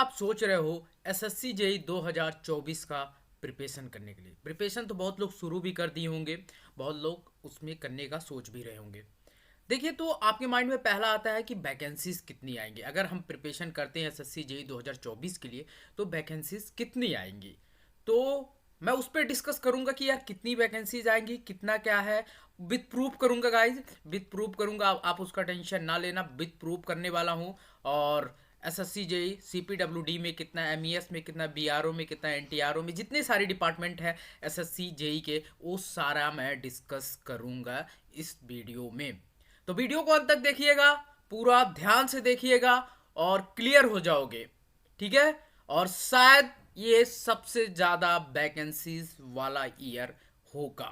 आप सोच रहे हो एसएससी जेई 2024 का प्रिपरेशन करने के लिए, प्रिपरेशन तो बहुत लोग शुरू भी कर दिए होंगे, बहुत लोग उसमें करने का सोच भी रहे होंगे। देखिए, तो आपके माइंड में पहला आता है कि वैकेंसीज कितनी आएंगी अगर हम प्रिपरेशन करते हैं एसएससी जेई 2024 के लिए, तो वैकेंसीज कितनी आएंगी। तो मैं उस पर डिस्कस करूंगा कि यार कितनी वैकेंसीज आएंगी, कितना क्या है, विथ प्रूफ करूंगा गाइज, विथ प्रूफ करूंगा। आप उसका टेंशन ना लेना, विथ प्रूफ करने वाला हूं। और एसएससी जेई सीपीडब्ल्यूडी में कितना, एमईएस में कितना, बीआरओ में कितना, एनटीआरओ में जितने सारे डिपार्टमेंट है एसएससी जेई के, वो सारा मैं डिस्कस करूंगा इस वीडियो में। तो वीडियो को अंत तक देखिएगा, पूरा ध्यान से देखिएगा और क्लियर हो जाओगे, ठीक है। और शायद ये सबसे ज्यादा वैकेंसीज वाला ईयर होगा,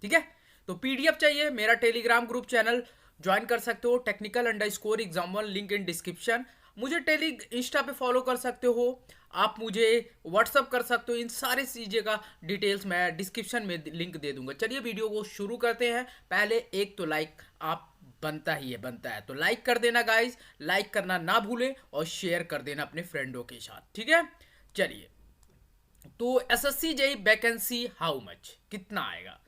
ठीक है। तो पीडीएफ चाहिए, मेरा टेलीग्राम ग्रुप चैनल ज्वाइन कर सकते हो, technical_exam1, लिंक इन डिस्क्रिप्शन। मुझे टेली इंस्टा पे फॉलो कर सकते हो, आप मुझे व्हाट्सअप कर सकते हो। इन सारी चीज़ें का डिटेल्स मैं डिस्क्रिप्शन में लिंक दे दूंगा। चलिए वीडियो को शुरू करते हैं। पहले एक तो लाइक आप बनता ही है, बनता है तो लाइक कर देना गाइज, लाइक करना ना भूलें और शेयर कर देना अपने फ्रेंडों के साथ, ठीक है। चलिए, तो SSC JE vacancy how much, कितना आएगा,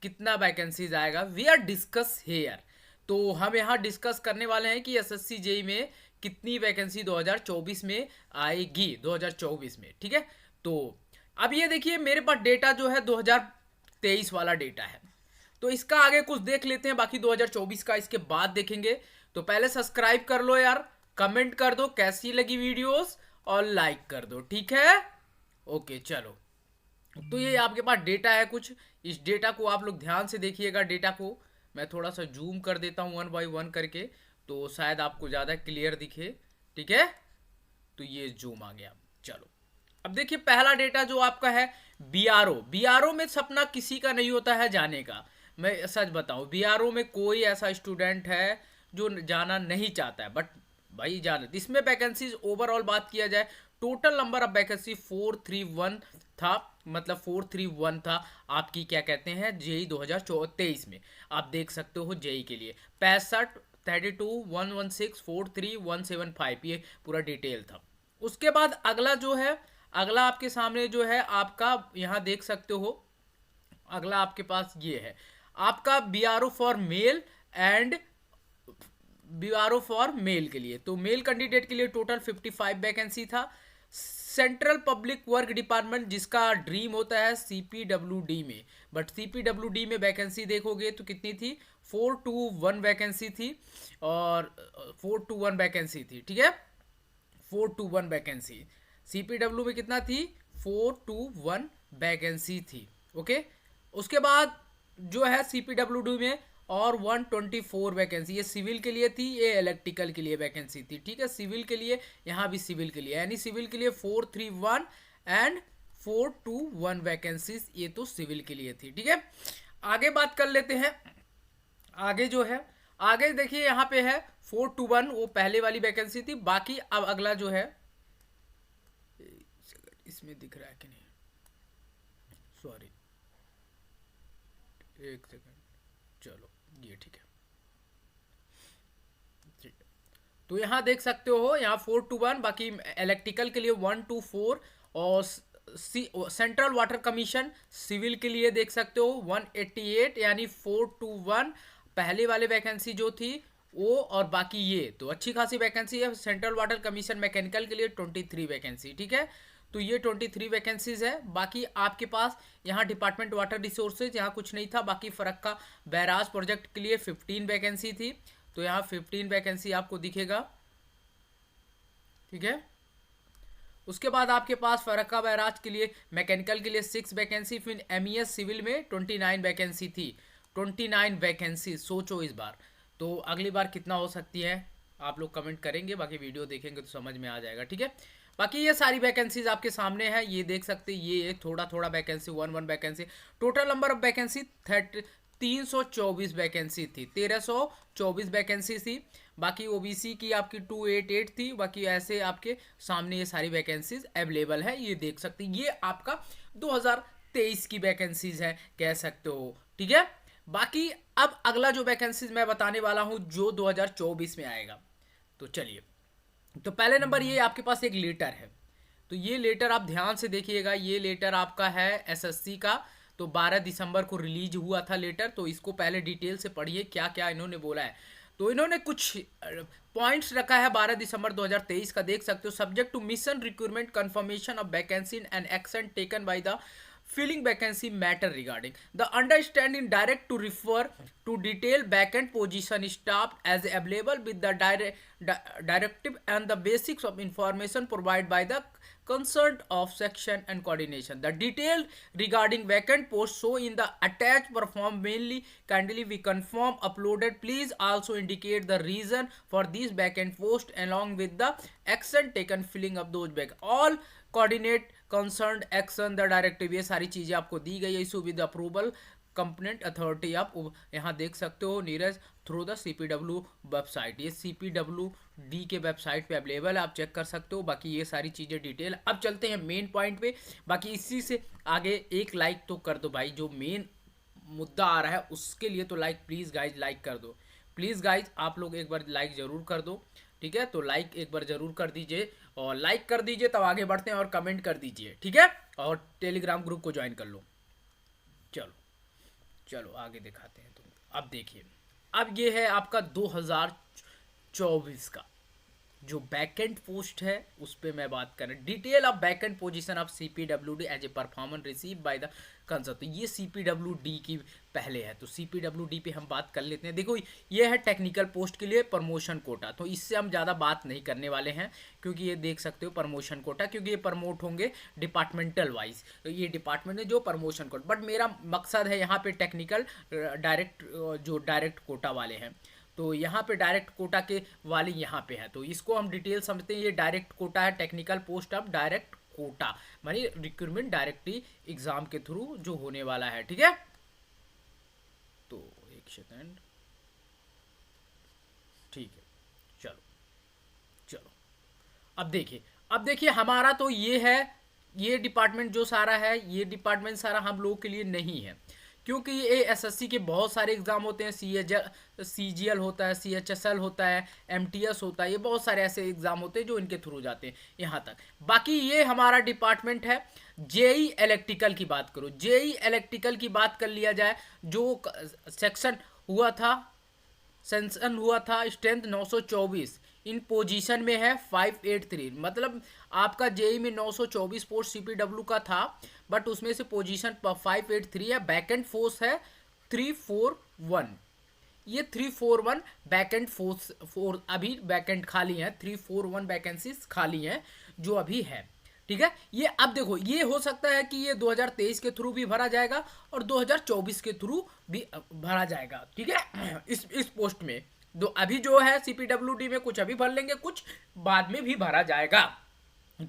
कितना वैकेंसीज आएगा, वी आर डिस्कस हेयर। तो हम यहाँ डिस्कस करने वाले हैं कि एसएससी जेई में कितनी वैकेंसी 2024 में आएगी, 2024 में, ठीक है। तो अब ये देखिए, मेरे पास डेटा जो है 2023 वाला डेटा है, तो इसका आगे कुछ देख लेते हैं, बाकी 2024 का इसके बाद देखेंगे। तो पहले सब्सक्राइब कर लो यार, कमेंट कर दो कैसी लगी वीडियोस और लाइक कर दो, ठीक है। ओके चलो, तो ये आपके पास डेटा है कुछ, इस डेटा को आप लोग ध्यान से देखिएगा। डेटा को मैं थोड़ा सा जूम कर देता हूँ 1 बाय 1 करके, तो शायद आपको ज़्यादा क्लियर दिखे, ठीक है। तो ये जूम आ गया। चलो, अब देखिए पहला डेटा जो आपका है बीआरओ। बीआरओ में सपना किसी का नहीं होता है जाने का, मैं सच बताऊं, बीआरओ में कोई ऐसा स्टूडेंट है जो जाना नहीं चाहता है, बट भाई जाना। इसमें वैकेंसीज ओवरऑल बात किया जाए, टोटल नंबर ऑफ वैकेंसी 431 था, मतलब 431 था आपकी, क्या कहते हैं, जेई 2023 में। आप देख सकते हो जेई के लिए 65 32 116 43 175, ये पूरा डिटेल था। उसके बाद अगला जो है, अगला आपके सामने जो है आपका, यहाँ देख सकते हो, अगला आपके पास ये है आपका BRO for male and BRO for male के लिए। तो मेल कैंडिडेट के लिए टोटल 55 वैकेंसी था। सेंट्रल पब्लिक वर्क डिपार्टमेंट, जिसका ड्रीम होता है सीपीडब्ल्यूडी में, बट सीपीडब्ल्यूडी में वैकेंसी देखोगे तो कितनी थी, 421 वैकेंसी थी, और 421 वैकेंसी थी, ठीक है। 421 वैकेंसी सीपीडब्ल्यू में कितना थी, 421 वैकेंसी थी, ओके। उसके बाद जो है सीपीडब्ल्यूडी में और 124 वैकेंसी, ये सिविल के लिए थी, ये इलेक्ट्रिकल के लिए वैकेंसी थी, ठीक है। सिविल के लिए, यहाँ भी सिविल के लिए, यानी सिविल के लिए 431 एंड 421 वैकेंसीज, ये तो सिविल के लिए थी, ठीक है। आगे बात कर लेते हैं, आगे जो है, आगे देखिए यहाँ पे है 421, वो पहले वाली वैकेंसी थी। बाकी अब अगला जो है, इसमें दिख रहा है कि नहीं, सॉरी एक सेकंड, चलो ये ठीक है, ठीक है। तो यहाँ देख सकते हो, यहाँ 421, बाकी इलेक्ट्रिकल के लिए 124, और सेंट्रल वाटर कमीशन सिविल के लिए देख सकते हो 188, यानी 421 पहले वाले वैकेंसी जो थी वो, और बाकी ये तो अच्छी खासी वैकेंसी है। सेंट्रल वाटर कमीशन मैकेनिकल के लिए 23 वैकेंसी, ठीक है। तो ये 23 वैकेंसीज है। बाकी आपके पास यहाँ डिपार्टमेंट वाटर रिसोर्सेज, यहाँ कुछ नहीं था। बाकी फरक्का बैराज प्रोजेक्ट के लिए 15 वैकेंसी थी, तो यहाँ 15 वैकेंसी आपको दिखेगा, ठीक है। उसके बाद आपके पास फरक्का बैराज के लिए मैकेनिकल के लिए 6 वैकेंसी, फिर एमईएस सिविल में 29 वैकेंसी थी। 29 वैकेंसी, सोचो इस बार, तो अगली बार कितना हो सकती है आप लोग कमेंट करेंगे, बाकी वीडियो देखेंगे तो समझ में आ जाएगा, ठीक है। बाकी ये सारी वैकेंसीज आपके सामने है, ये देख सकते हैं, ये थोड़ा थोड़ा vacancy, 1 vacancy. Total number of vacancy 324 vacancy थी, 1324 वैकेंसी थी। बाकी ओबीसी की आपकी 288 थी। बाकी ऐसे आपके सामने ये सारी वैकेंसीज अवेलेबल है, ये देख सकते हैं। ये आपका 2023 की वैकेंसीज है, कह सकते हो, ठीक है। बाकी अब अगला जो वैकेंसीज मैं बताने वाला हूं जो 2024 में आएगा, तो चलिए तो पहले नंबर ये आपके पास एक लेटर है। तो ये लेटर आप ध्यान से देखिएगा, ये लेटर आपका है एसएससी का। तो 12 दिसंबर को रिलीज हुआ था लेटर। तो इसको पहले डिटेल से पढ़िए क्या क्या इन्होंने बोला है। तो इन्होंने कुछ पॉइंट्स रखा है 12 दिसंबर 2023 का, देख सकते हो। Subject to mission recruitment confirmation of vacancy and action taken by the filling vacancy matter regarding the understanding direct to refer to detailed vacant position staff as available with the directive and the basics of information provided by the concerned of section and coordination. The detail regarding vacant posts show in the attached perform mainly kindly we confirm uploaded. Please also indicate the reason for these vacant posts along with the action taken filling up those vacancies. All coordinate concern action the directive, ये सारी चीज़ें आपको दी गई है। Issue with approval component authority, आप यहाँ देख सकते हो Neeraj through the CPW website. ये CPWD के वेबसाइट पे अवेलेबल है, आप चेक कर सकते हो। बाकी ये सारी चीज़ें डिटेल। अब चलते हैं मेन पॉइंट पे। बाकी इसी से आगे एक लाइक तो कर दो भाई, जो मेन मुद्दा आ रहा है उसके लिए तो लाइक प्लीज़ गाइज लाइक कर दो। प्लीज़ गाइज आप लोग एक बार लाइक ज़रूर कर दो, ठीक है। तो लाइक एक बार ज़रूर कर दीजिए, और लाइक कर दीजिए तब आगे बढ़ते हैं, और कमेंट कर दीजिए, ठीक है। और टेलीग्राम ग्रुप को ज्वाइन कर लो। चलो चलो आगे दिखाते हैं। तो अब देखिए, अब ये है आपका 2024 का जो वैकेंट पोस्ट है, उस पर मैं बात कर रहा हूँ। Detail of vacant position of CPWD as a performance receive by the concern. तो ये CPWD की पहले है, तो CPWD पे हम बात कर लेते हैं। देखो ये है टेक्निकल पोस्ट के लिए प्रमोशन कोटा, तो इससे हम ज़्यादा बात नहीं करने वाले हैं, क्योंकि ये देख सकते हो प्रमोशन कोटा, क्योंकि ये प्रमोट होंगे डिपार्टमेंटल वाइज। तो ये डिपार्टमेंट है जो प्रमोशन कोटा, बट मेरा मकसद है यहाँ पे टेक्निकल डायरेक्ट, जो डायरेक्ट कोटा वाले हैं। तो यहाँ पे डायरेक्ट कोटा के वाले यहाँ पे है, तो इसको हम डिटेल समझते हैं। ये डायरेक्ट कोटा है, technical post of direct quota, मानी रिक्रूटमेंट डायरेक्टली एग्जाम के थ्रू जो होने वाला है, ठीक है। तो एक सेकंड, ठीक है, चलो चलो। अब देखिए हमारा तो ये है, ये डिपार्टमेंट जो सारा है, ये डिपार्टमेंट सारा हम लोगों के लिए नहीं है, क्योंकि ये एसएससी के बहुत सारे एग्जाम होते हैं। CGL होता है, CHSL होता है, MTS होता है, ये बहुत सारे ऐसे एग्जाम होते हैं जो इनके थ्रू जाते हैं यहाँ तक। बाकी ये हमारा डिपार्टमेंट है। JEE इलेक्ट्रिकल की बात करो, JEE इलेक्ट्रिकल की बात कर लिया जाए, जो सेक्शन हुआ था, सेंसन हुआ था, स्ट्रेंथ 924, इन पोजीशन में है 583। मतलब आपका JEE में 924 पोस्ट CPW का था, बट उसमें से पोजीशन 583 है। बैकेंट फोर्स है 341। ये 341 बैकेंट फोर्स अभी बैकेंट खाली है, 341 वैकेंसीज खाली हैं जो अभी है, ठीक है। ये अब देखो, ये हो सकता है कि ये 2023 के थ्रू भी भरा जाएगा और 2024 के थ्रू भी भरा जाएगा, ठीक है। इस पोस्ट में दो अभी जो है CPWD में कुछ अभी भर लेंगे, कुछ बाद में भी भरा जाएगा,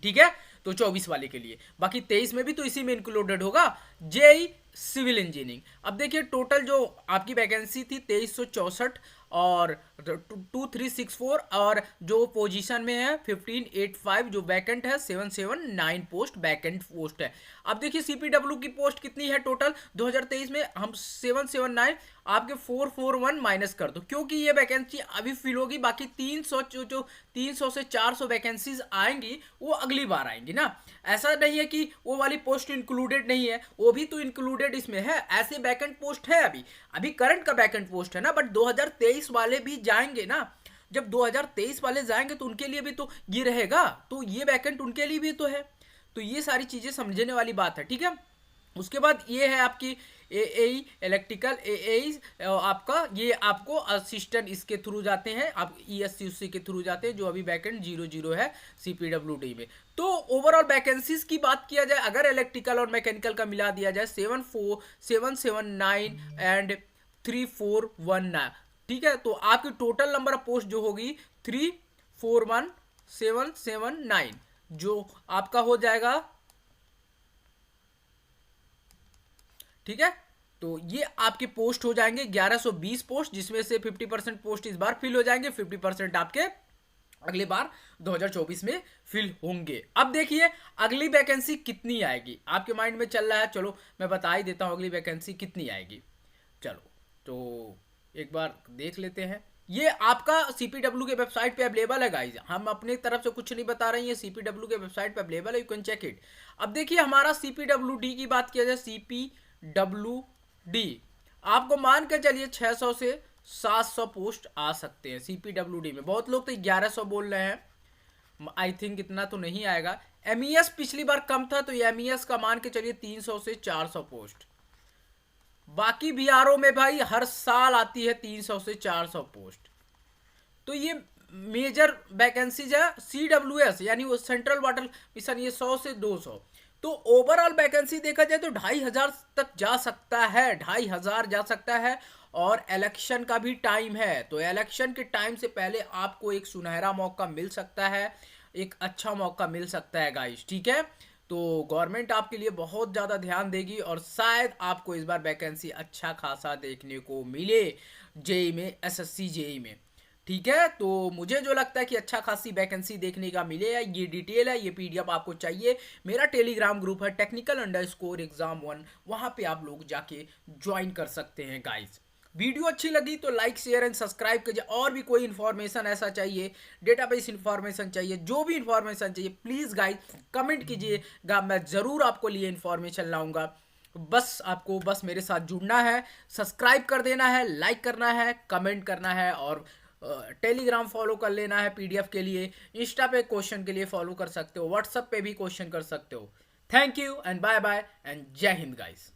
ठीक है। तो 24 वाले के लिए, बाकी 23 में भी तो इसी में इंक्लूडेड होगा। JEE civil engineering. अब देखिए टोटल जो आपकी वैकेंसी थी 2364 और 2364, और जो पोजीशन में है 1585, जो वैकेंट है 779 पोस्ट वैकेंट पोस्ट है। अब देखिए CPW की पोस्ट कितनी है टोटल 2023 में, हम 779 आपके 441 माइनस कर दो, क्योंकि ये वैकेंसी अभी फिल होगी। बाकी 300 जो 300 से 400 वैकेंसीज आएंगी वो अगली बार आएंगी ना। ऐसा नहीं है कि वो वाली पोस्ट इंक्लूडेड नहीं है, वो भी तो इंक्लूडेड इसमें है। ऐसे वैकेंट पोस्ट है, अभी करंट का वैकेंट पोस्ट है ना, बट 2023 वाले भी जाएंगे ना। जब 2023 वाले जाएंगे तो उनके लिए भी तो ये रहेगा, तो ये वैकेंट उनके लिए भी तो है। तो ये सारी चीजें समझने वाली बात है, ठीक है। उसके बाद ये है आपकी AAE इलेक्ट्रिकल। AAE आपका ये आपको असिस्टेंट इसके थ्रू जाते हैं, आप ESCC के थ्रू जाते हैं, जो अभी वैकेंट 00 है CPWD में। तो ओवरऑल वैकेंसीज की बात किया जाए, अगर इलेक्ट्रिकल और मैकेनिकल का मिला दिया जाए 779 एंड 3419, ठीक है। तो आपकी टोटल नंबर ऑफ पोस्ट जो होगी 341779, जो आपका हो जाएगा, ठीक है। तो ये आपके पोस्ट हो जाएंगे 1120 पोस्ट, जिसमें से 50% पोस्ट इस बार फिल हो जाएंगे, 50% आपके अगली बार 2024 में फिल होंगे। अब देखिए अगली वैकेंसी कितनी आएगी, आपके माइंड में चल रहा है, चलो मैं बता ही देता हूँ अगली वैकेंसी कितनी आएगी। चलो तो एक बार देख लेते हैं। ये आपका सीपीडब्ल्यू के वेबसाइट पे अवेलेबल है गाइज, हम अपनी तरफ से कुछ नहीं बता रहे हैं, सीपीडब्ल्यू के वेबसाइट पे अवेलेबल है, यू कैन चेक इट। अब देखिए हमारा सीपीडब्ल्यूडी की बात किया जाए, सीपीडब्ल्यूडी आपको मान के चलिए 600 से 700 पोस्ट आ सकते हैं सीपीडब्ल्यूडी में। बहुत लोग तो 1100 बोल रहे हैं, आई थिंक इतना तो नहीं आएगा। एमईएस पिछली बार कम था, तो एमईएस का मान के चलिए 300 से 400 पोस्ट। बाकी बीआरओ में भाई हर साल आती है 300 से 400 पोस्ट। तो ये मेजर वैकेंसीज है। सीडब्ल्यूएस यानी वो सेंट्रल वाटर मिशन, ये 100 से 200। तो ओवरऑल वैकेंसी देखा जाए तो 2500 तक जा सकता है, 2500 जा सकता है। और इलेक्शन का भी टाइम है, तो इलेक्शन के टाइम से पहले आपको एक सुनहरा मौका मिल सकता है, एक अच्छा मौका मिल सकता है गाइस, ठीक है। तो गवर्नमेंट आपके लिए बहुत ज़्यादा ध्यान देगी और शायद आपको इस बार वैकेंसी अच्छा खासा देखने को मिले जेई में, एसएससी जेई में, ठीक है। तो मुझे जो लगता है कि अच्छा खासी वैकेंसी देखने का मिले, ये डिटेल है, ये पीडीएफ आपको चाहिए, मेरा टेलीग्राम ग्रुप है technical_exam1, वहां पे आप लोग जाके ज्वाइन कर सकते हैं गाइस। वीडियो अच्छी लगी तो लाइक शेयर एंड सब्सक्राइब कीजिए। और भी कोई इन्फॉर्मेशन ऐसा चाहिए, डेटाबेस इन्फॉर्मेशन चाहिए, जो भी इन्फॉर्मेशन चाहिए प्लीज़ गाइस कमेंट कीजिएगा, मैं ज़रूर आपको लिए इन्फॉर्मेशन लाऊंगा। बस आपको बस मेरे साथ जुड़ना है, सब्सक्राइब कर देना है, लाइक करना है, कमेंट करना है, और टेलीग्राम फॉलो कर लेना है पीडीएफ के लिए। इंस्टा पे क्वेश्चन के लिए फॉलो कर सकते हो, व्हाट्सएप पे भी क्वेश्चन कर सकते हो। Thank you and bye bye and Jai Hind guys.